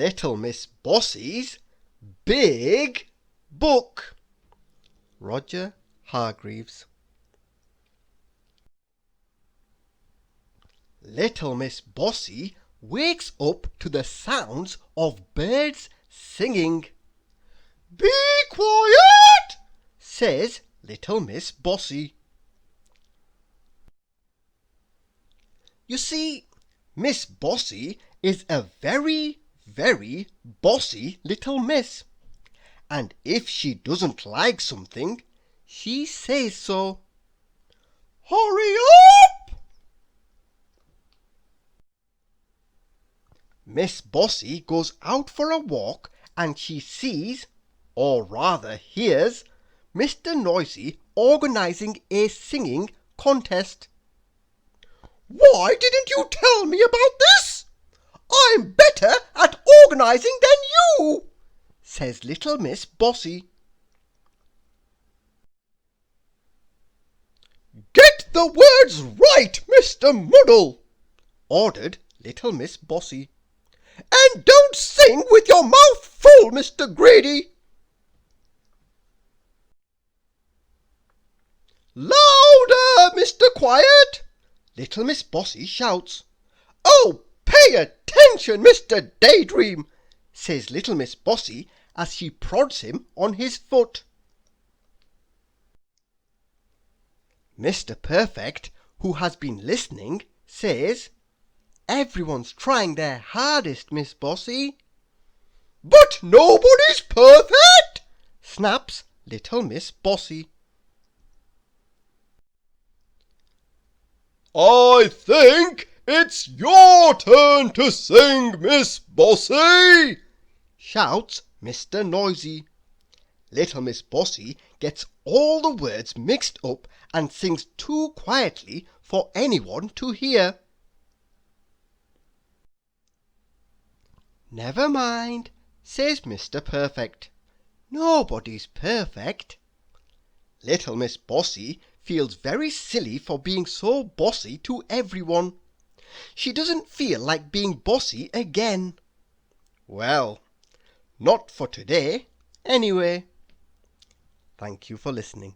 Little Miss Bossy's Big Book. Roger Hargreaves. Little Miss Bossy wakes up to the sounds of birds singing. "Be quiet!" says Little Miss Bossy. You see, Miss Bossy is a very, very bossy little miss, and if she doesn't like something, she says so. Hurry up! Miss Bossy goes out for a walk and she sees, or rather hears, Mr. Noisy organising a singing contest. "Why didn't you tell me about this? I'm better at organising than you," says Little Miss Bossy. "Get the words right, Mr. Muddle," ordered Little Miss Bossy. "And don't sing with your mouth full, Mr. Grady." "Louder, Mr. Quiet," Little Miss Bossy shouts. "Oh, pay attention, Mr. Daydream," says Little Miss Bossy as she prods him on his foot. Mr. Perfect, who has been listening, says, "Everyone's trying their hardest, Miss Bossy." "But nobody's perfect," snaps Little Miss Bossy. "I think it's your turn to sing, Miss Bossy," shouts Mr. Noisy. Little Miss Bossy gets all the words mixed up and sings too quietly for anyone to hear. "Never mind," says Mr. Perfect. "Nobody's perfect." Little Miss Bossy feels very silly for being so bossy to everyone. She doesn't feel like being bossy again. Well, not for today, anyway. Thank you for listening.